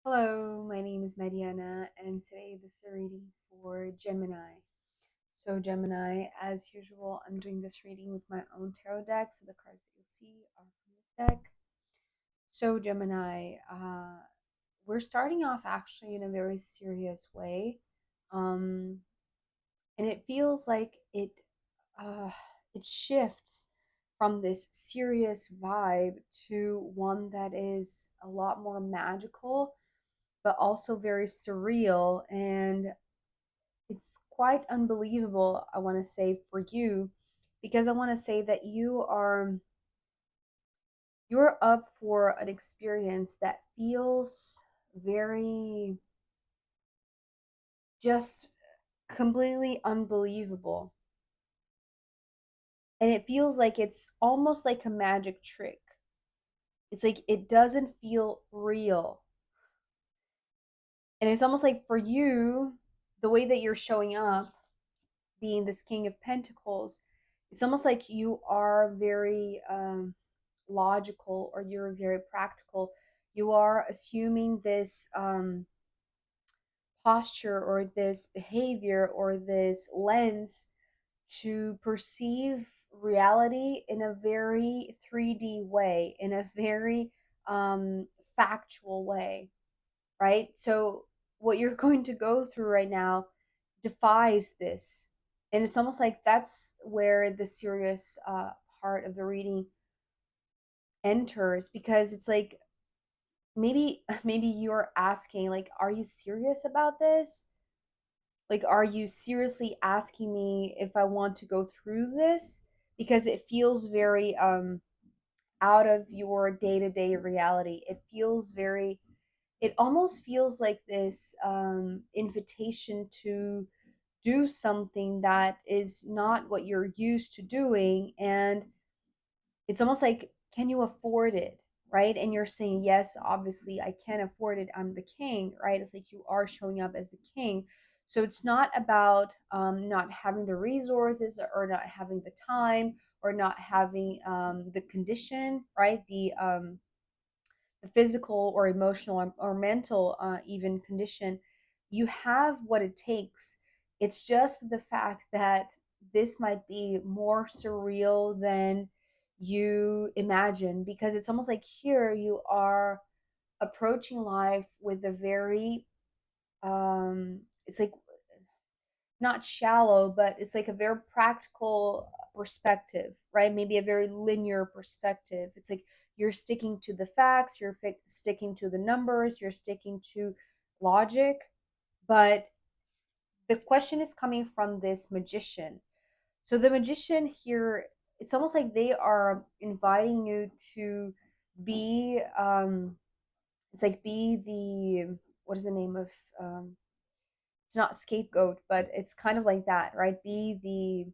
Hello, my name is Mariana, and today this is a reading for Gemini. So, Gemini, as usual, I'm doing this reading with my own tarot deck, so the cards that you'll see are from this deck. So, Gemini, we're starting off actually in a very serious way, um, and it feels like uh, it shifts from this serious vibe to one that is a lot more magical but also very surreal. And it's quite unbelievable, I want to say, for you, because I want to say that you're up for an experience that feels very just completely unbelievable. And it feels like it's almost like a magic trick. It's like it doesn't feel real. And it's almost like for you, the way that you're showing up, being this King of Pentacles, it's almost like you are very logical, or you're very practical. You are assuming this posture or this behavior or this lens to perceive reality in a very 3D way, in a very factual way, right? So, what you're going to go through right now defies this. And it's almost like that's where the serious part of the reading enters, because it's like maybe you're asking, like, are you serious about this? Like, are you seriously asking me if I want to go through this? Because it feels very out of your day-to-day reality. It almost feels like this invitation to do something that is not what you're used to doing. And it's almost like, can you afford it? Right. And you're saying, yes, obviously I can afford it. I'm the king, right? It's like you are showing up as the king. So it's not about not having the resources, or not having the time, or not having the condition, right? The physical or emotional or mental even condition. You have what it takes. It's just the fact that this might be more surreal than you imagine, because it's almost like here you are approaching life with a very it's like not shallow, but it's like a very practical perspective, right? Maybe a very linear perspective. It's like you're sticking to the facts, you're sticking to the numbers, you're sticking to logic. But the question is coming from this magician. So the magician here, it's almost like they are inviting you to be it's like be the, what is the name of, it's not scapegoat, but it's kind of like that, right? Be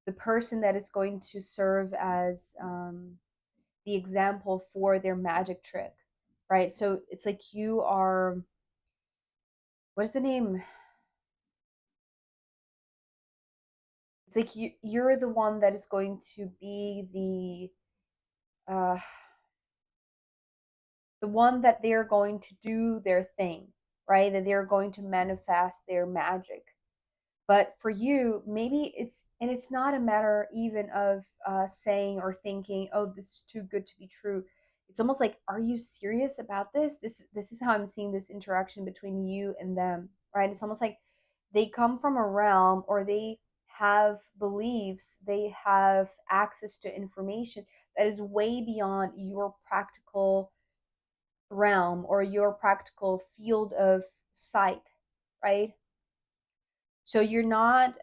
the person that is going to serve as the example for their magic trick, right? So it's like you are, what is the name? It's like you're the one that is going to be the one that they're going to do their thing, right? That they're going to manifest their magic. But for you, maybe it's not a matter even of saying or thinking, oh, this is too good to be true. It's almost like, are you serious about this? This is how I'm seeing this interaction between you and them, right? It's almost like they come from a realm, or they have beliefs, they have access to information that is way beyond your practical realm or your practical field of sight, right? So you're not,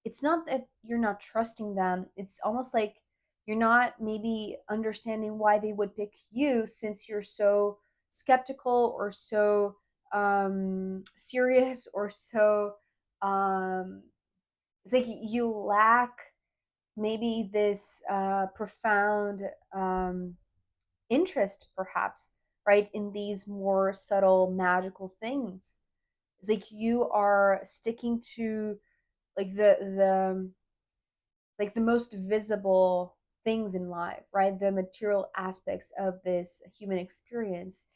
it's not that you're not trusting them. It's almost like you're not maybe understanding why they would pick you, since you're so skeptical, or so serious, or so um, it's like you lack maybe this profound interest, perhaps, right, in these more subtle magical things. It's like you are sticking to like the most visible things in life, right? The material aspects of this human experience.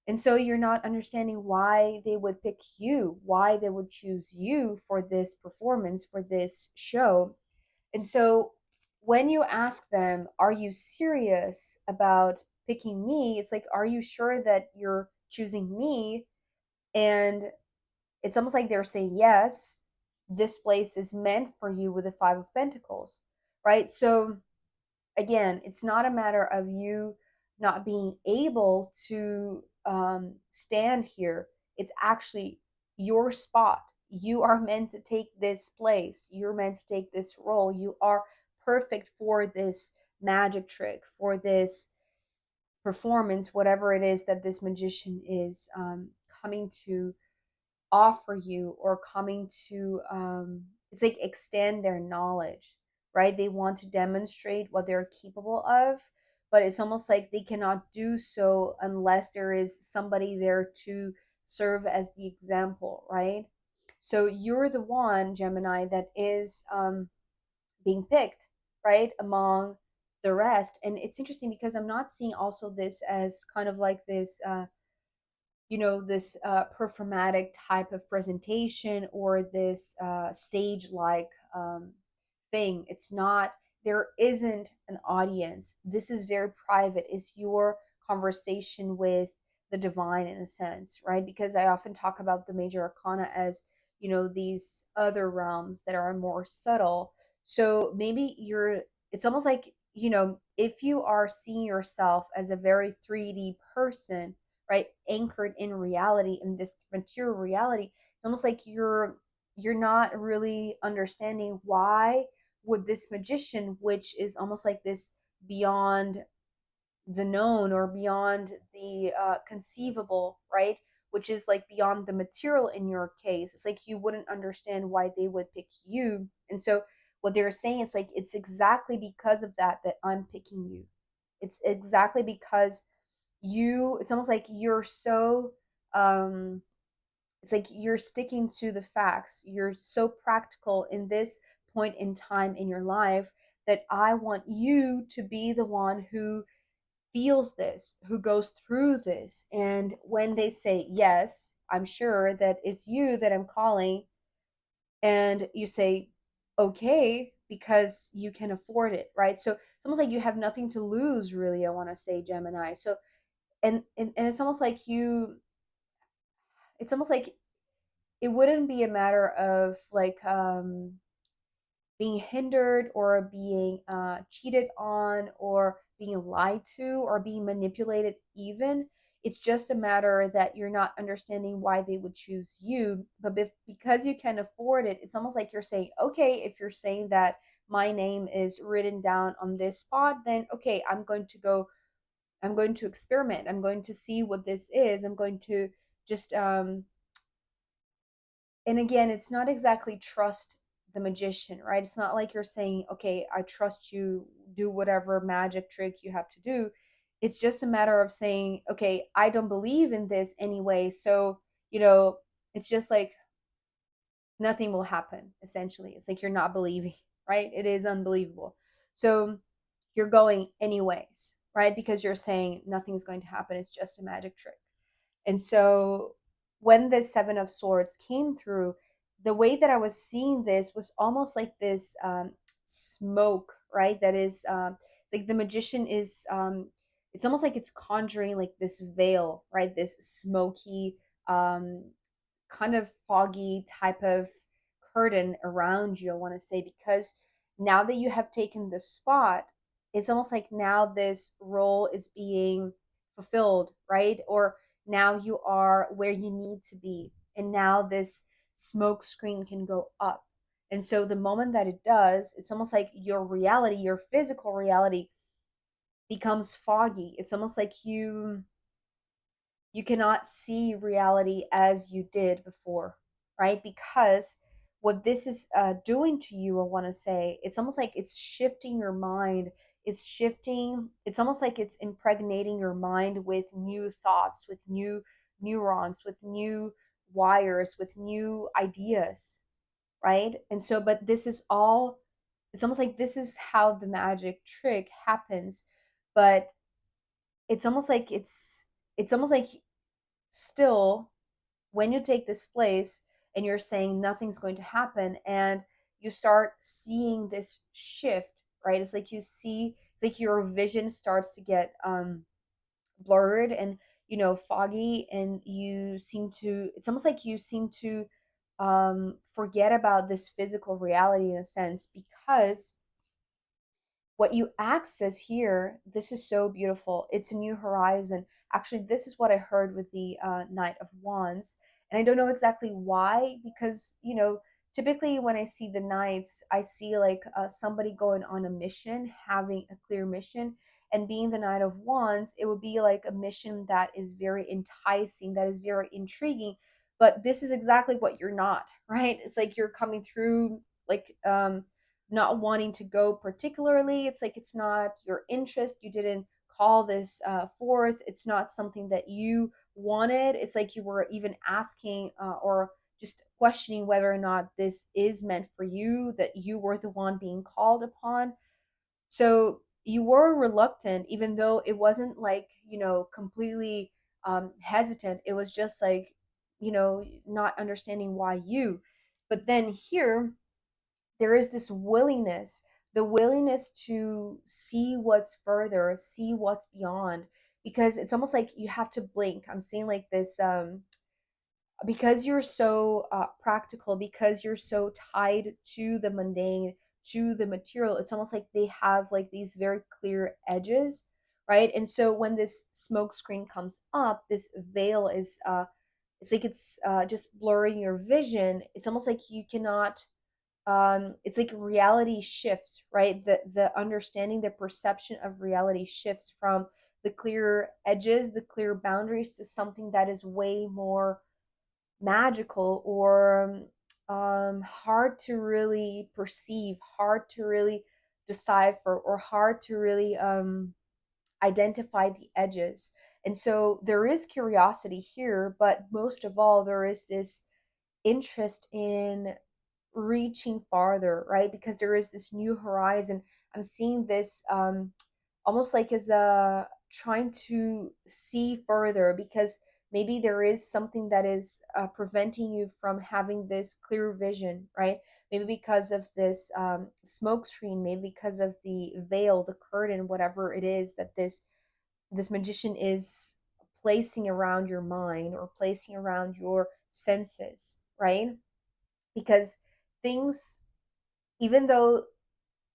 And so you're not understanding why they would pick you, why they would choose you for this performance, for this show. And so when you ask them, are you serious about picking me? It's like, are you sure that you're choosing me? And it's almost like they're saying, yes, this place is meant for you with the Five of Pentacles, right? So again, it's not a matter of you not being able to stand here. It's actually your spot. You are meant to take this place. You're meant to take this role. You are perfect for this magic trick, for this performance, whatever it is that this magician is coming to offer you, or coming to it's like extend their knowledge, right? They want to demonstrate what they're capable of, but it's almost like they cannot do so unless there is somebody there to serve as the example, right? So you're the one, Gemini, that is being picked, right, among the rest. And it's interesting because I'm not seeing also this as kind of like this this performatic type of presentation, or this stage like thing. It's not, there isn't an audience. This is very private. It's your conversation with the divine, in a sense, right? Because I often talk about the major arcana as, these other realms that are more subtle. So maybe it's almost like, if you are seeing yourself as a very 3D person, right, anchored in reality, in this material reality, it's almost like you're not really understanding why would this magician, which is almost like this beyond the known, or beyond the conceivable, right, which is like beyond the material in your case, it's like you wouldn't understand why they would pick you. And so what they're saying is like, it's exactly because of that that I'm picking you. It's exactly because it's almost like you're so um it's like you're sticking to the facts. You're so practical in this point in time in your life, that I want you to be the one who feels this, who goes through this. And when they say, yes, I'm sure that it's you that I'm calling, and you say, okay, because you can afford it, right? So it's almost like you have nothing to lose, really, I want to say, Gemini. So, and it's almost like it's almost like it wouldn't be a matter of like being hindered, or being cheated on, or being lied to, or being manipulated even. It's just a matter that you're not understanding why they would choose you. But because you can afford it, it's almost like you're saying, okay, if you're saying that my name is written down on this spot, then okay, I'm going to experiment. I'm going to see what this is. I'm going to just and again, it's not exactly trust the magician, right? It's not like you're saying, okay, I trust you, do whatever magic trick you have to do. It's just a matter of saying, okay, I don't believe in this anyway. So, you know, it's just like nothing will happen, essentially. It's like you're not believing, right? It is unbelievable. So you're going anyways, right? Because you're saying nothing's going to happen. It's just a magic trick. And so when the Seven of Swords came through, the way that I was seeing this was almost like this smoke, right? That is, it's like the magician is, it's almost like it's conjuring like this veil, right? This smoky, um, kind of foggy type of curtain around you, I want to say, because now that you have taken this spot, it's almost like now this role is being fulfilled, right? Or now you are where you need to be. And now this smoke screen can go up. And so the moment that it does, it's almost like your reality, your physical reality becomes foggy. It's almost like you cannot see reality as you did before, right? Because what this is doing to you, I want to say, it's almost like it's shifting your mind. It's almost like it's impregnating your mind with new thoughts, with new neurons, with new wires, with new ideas, right? And so, but this is all, it's almost like this is how the magic trick happens. But it's almost like it's almost like still, when you take this place and you're saying nothing's going to happen, and you start seeing this shift, right? It's like you see, it's like your vision starts to get blurred and, foggy, and you seem to, it's almost like you seem to forget about this physical reality in a sense, because what you access here, this is so beautiful. It's a new horizon. Actually, this is what I heard with the Knight of Wands. And I don't know exactly why, because, typically when I see the knights, I see like somebody going on a mission, having a clear mission. And being the Knight of Wands, it would be like a mission that is very enticing, that is very intriguing. But this is exactly what you're not, right? It's like you're coming through like not wanting to go particularly. It's like it's not your interest. You didn't call this forth. It's not something that you wanted. It's like you were even asking or just questioning whether or not this is meant for you, that you were the one being called upon. So you were reluctant, even though it wasn't like, completely hesitant. It was just like, not understanding why you. But then here, there is this willingness, the willingness to see what's further, see what's beyond, because it's almost like you have to blink. I'm seeing like this because you're so practical, because you're so tied to the mundane, to the material. It's almost like they have like these very clear edges, right? And so when this smoke screen comes up, this veil is it's like it's just blurring your vision. It's almost like you cannot it's like reality shifts, right? The understanding, the perception of reality shifts from the clear edges, the clear boundaries, to something that is way more magical, or hard to really perceive, hard to really decipher, or hard to really identify the edges. And so there is curiosity here, but most of all, there is this interest in reaching farther, right? Because there is this new horizon. I'm seeing this almost like as a trying to see further, because maybe there is something that is preventing you from having this clear vision, right? Maybe because of this smoke screen, maybe because of the veil, the curtain, whatever it is that this magician is placing around your mind or placing around your senses, right? Because things, even though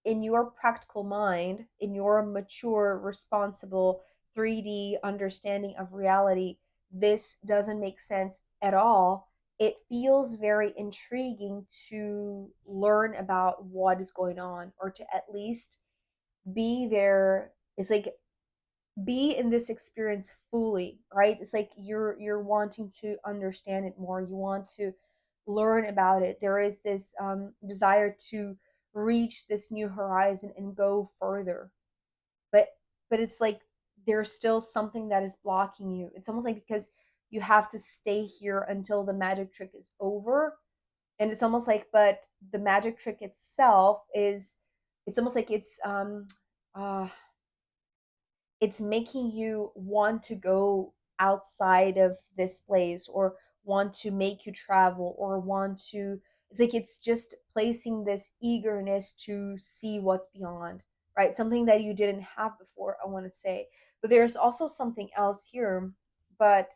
in your practical mind, in your mature, responsible 3D understanding of reality, this doesn't make sense at all. It feels very intriguing to learn about what is going on, or to at least be there. It's like be in this experience fully, right? It's like you're wanting to understand it more, you want to learn about it. There is this desire to reach this new horizon and go further, but it's like there's still something that is blocking you. It's almost like because you have to stay here until the magic trick is over. And it's almost like, but the magic trick itself is, it's almost like uh it's making you want to go outside of this place, or want to make you travel, or want to, it's like it's just placing this eagerness to see what's beyond, right? Something that you didn't have before, I want to say. But there's also something else here, but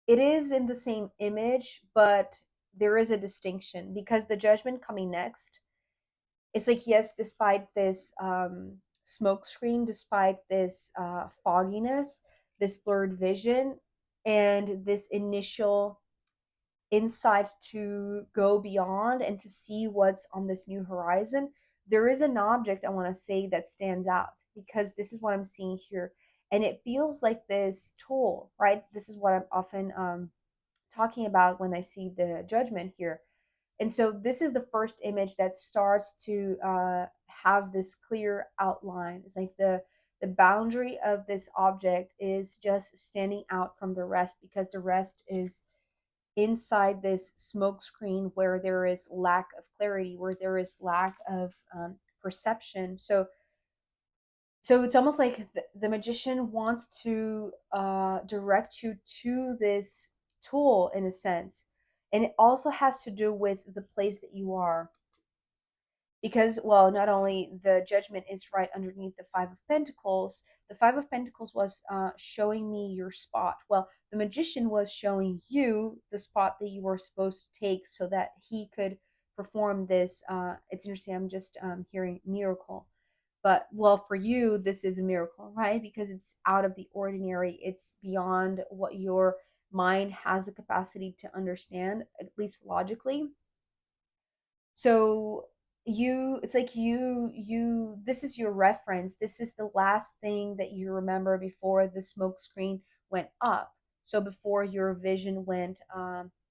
it is in the same image, but there is a distinction, because the judgment coming next, it's like, yes, despite this smoke screen, despite this fogginess, this blurred vision, and this initial insight to go beyond and to see what's on this new horizon, there is an object, I want to say, that stands out, because this is what I'm seeing here. And it feels like this tool, right? This is what I'm often talking about when I see the judgment here. And so this is the first image that starts to have this clear outline. It's like the boundary of this object is just standing out from the rest, because the rest is inside this smoke screen where there is lack of clarity, where there is lack of perception. So So it's almost like the magician wants to direct you to this tool in a sense. And it also has to do with the place that you are, because, well, not only the judgment is right underneath the Five of Pentacles. The Five of Pentacles was showing me your spot. Well, the magician was showing you the spot that you were supposed to take so that he could perform this. It's interesting, I'm just hearing miracle. But, well, for you this is a miracle, right? Because it's out of the ordinary, it's beyond what your mind has the capacity to understand, at least logically. So it's like this is your reference. This is the last thing that you remember before the smoke screen went up. So before your vision went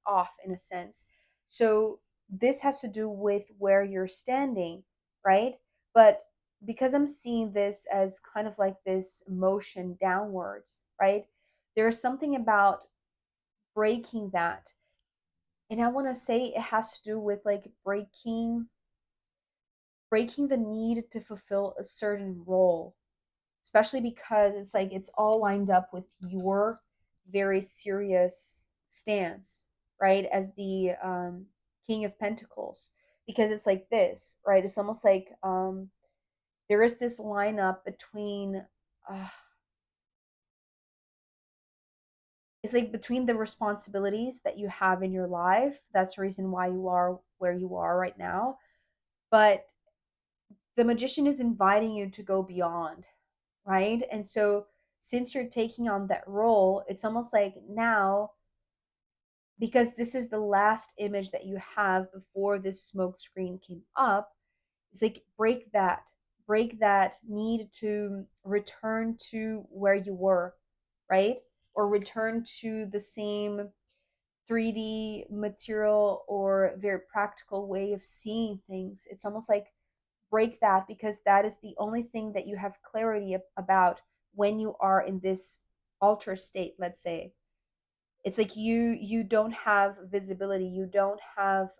off in a sense. So this has to do with where you're standing, right? But because I'm seeing this as kind of like this motion downwards, right? There's something about breaking that. And I want to say it has to do with like breaking the need to fulfill a certain role, especially because it's like it's all lined up with your very serious stance, right? As the King of Pentacles. Because it's like this, right? It's almost like there is this lineup between, uh, it's like between the responsibilities that you have in your life. That's the reason why you are where you are right now. But the magician is inviting you to go beyond, right? And so since you're taking on that role, it's almost like now, because this is the last image that you have before this smoke screen came up, it's like break that need to return to where you were, right? Or return to the same 3D material or very practical way of seeing things. It's almost like break that, because that is the only thing that you have clarity about when you are in this ultra state, let's say. It's like you don't have visibility, you don't have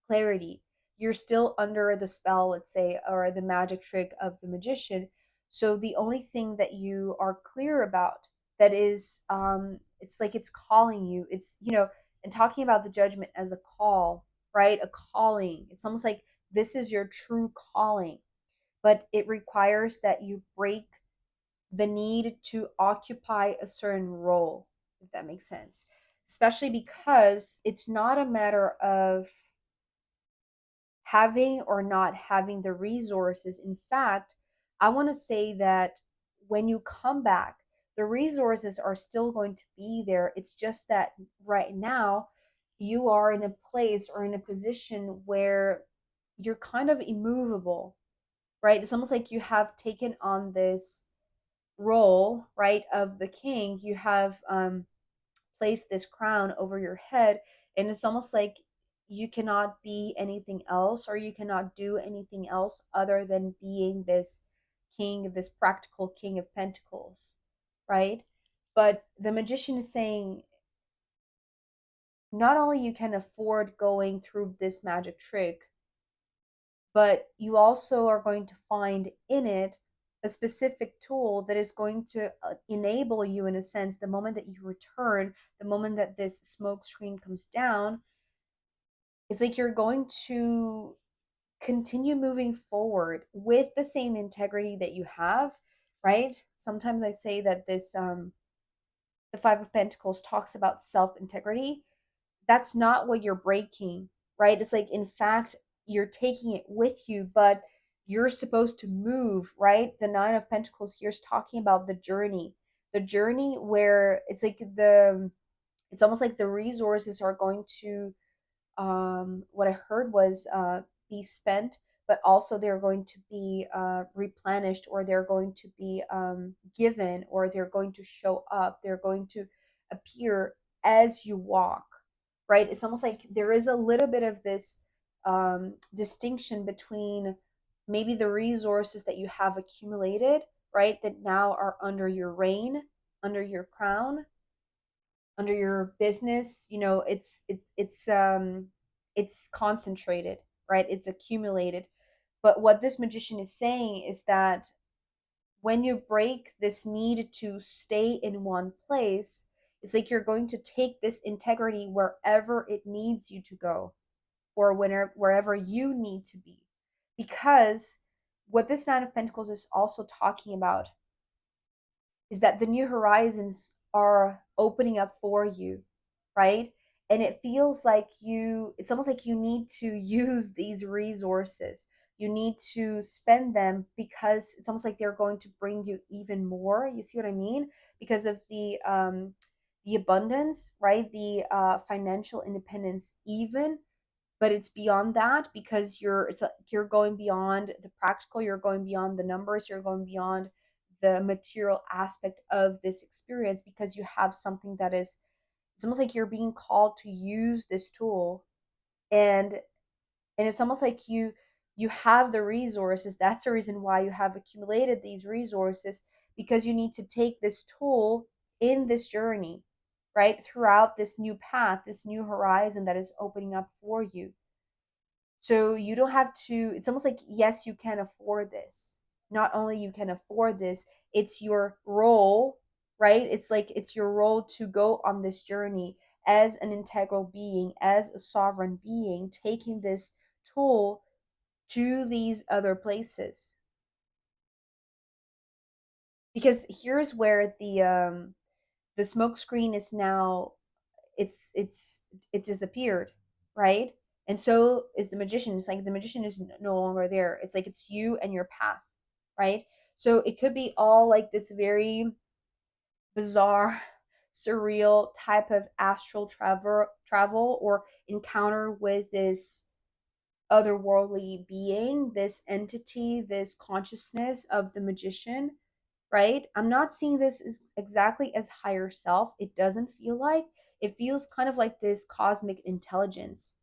clarity, you're still under the spell, let's say, or the magic trick of the magician. So the only thing that you are clear about, that is it's like it's calling you, it's, and talking about the judgment as a call, right? A calling. It's almost like this is your true calling, but it requires that you break the need to occupy a certain role, if that makes sense. Especially because it's not a matter of having or not having the resources. In fact, I want to say that when you come back, the resources are still going to be there. It's just that right now you are in a place or in a position where you're kind of immovable, right? It's almost like you have taken on this role, right, of the king. You have placed this crown over your head, and it's almost like you cannot be anything else, or you cannot do anything else other than being this king, this practical King of Pentacles, right? But the magician is saying not only you can afford going through this magic trick, but you also are going to find in it a specific tool that is going to enable you, in a sense, the moment that you return, the moment that this smoke screen comes down. It's like you're going to continue moving forward with the same integrity that you have, right? Sometimes I say that this the Five of Pentacles talks about self integrity. That's not what you're breaking, right? It's like, in fact, you're taking it with you, but you're supposed to move, right? The Nine of Pentacles here is talking about the journey where it's like it's almost like the resources are going to, what I heard was be spent, but also they're going to be replenished, or they're going to be given, or they're going to show up, they're going to appear as you walk, right? It's almost like there is a little bit of this distinction between maybe the resources that you have accumulated, right, that now are under your reign, under your crown, under your business. It's concentrated, right? It's accumulated. But what this magician is saying is that when you break this need to stay in one place, it's like you're going to take this integrity wherever it needs you to go, or wherever you need to be. Because what this Nine of Pentacles is also talking about is that the new horizons are opening up for you, right? And it feels like it's almost like you need to use these resources. You need to spend them because it's almost like they're going to bring you even more. You see what I mean? Because of the abundance, right? The financial independence, even, but it's beyond that because you're going beyond the practical, you're going beyond the numbers, you're going beyond the material aspect of this experience, because you have something that is, it's almost like you're being called to use this tool. And and it's almost like you have the resources. That's the reason why you have accumulated these resources, because you need to take this tool in this journey, right, throughout this new path, this new horizon that is opening up for you. So you don't have to, it's almost like, yes, you can afford this. Not only you can afford this, it's your role, right? It's like it's your role to go on this journey as an integral being, as a sovereign being, taking this tool to these other places. Because here's where the smoke screen is now, it's it disappeared, right? And so is the magician. It's like the magician is no longer there. It's like it's you and your path, right? So it could be all like this very bizarre, surreal type of astral travel or encounter with this otherworldly being, this entity, this consciousness of the magician, right? I'm not seeing this as exactly as higher self. It doesn't feel like. It feels kind of like this cosmic intelligence.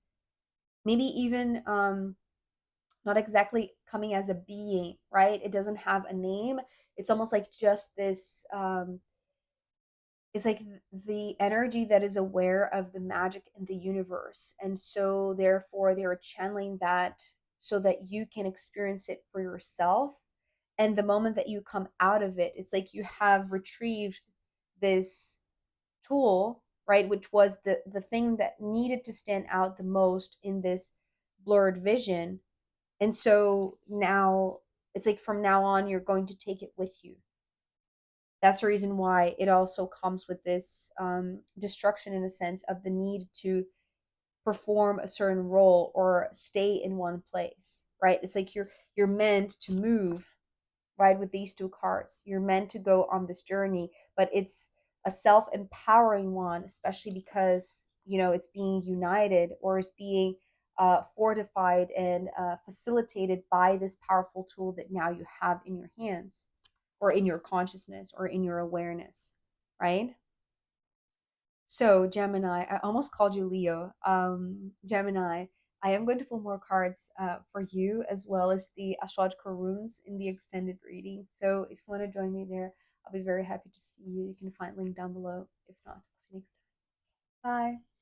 Maybe even not exactly coming as a being, right? It doesn't have a name. It's almost like just this it's like the energy that is aware of the magic in the universe. And so therefore they're channeling that so that you can experience it for yourself. And the moment that you come out of it, it's like you have retrieved this tool, right, which was the thing that needed to stand out the most in this blurred vision. And so now it's like from now on you're going to take it with you. That's the reason why it also comes with this destruction, in a sense, of the need to perform a certain role or stay in one place, right? It's like you're meant to move, right? With these two cards, you're meant to go on this journey, but it's a self-empowering one, especially because it's being united, or it's being fortified and facilitated by this powerful tool that now you have in your hands, or in your consciousness, or in your awareness, right? So, Gemini, I almost called you Leo. Gemini, I am going to pull more cards for you, as well as the astrological runes in the extended reading. So, if you want to join me there, I'll be very happy to see you. You can find link down below. If not, I'll see you next time. Bye.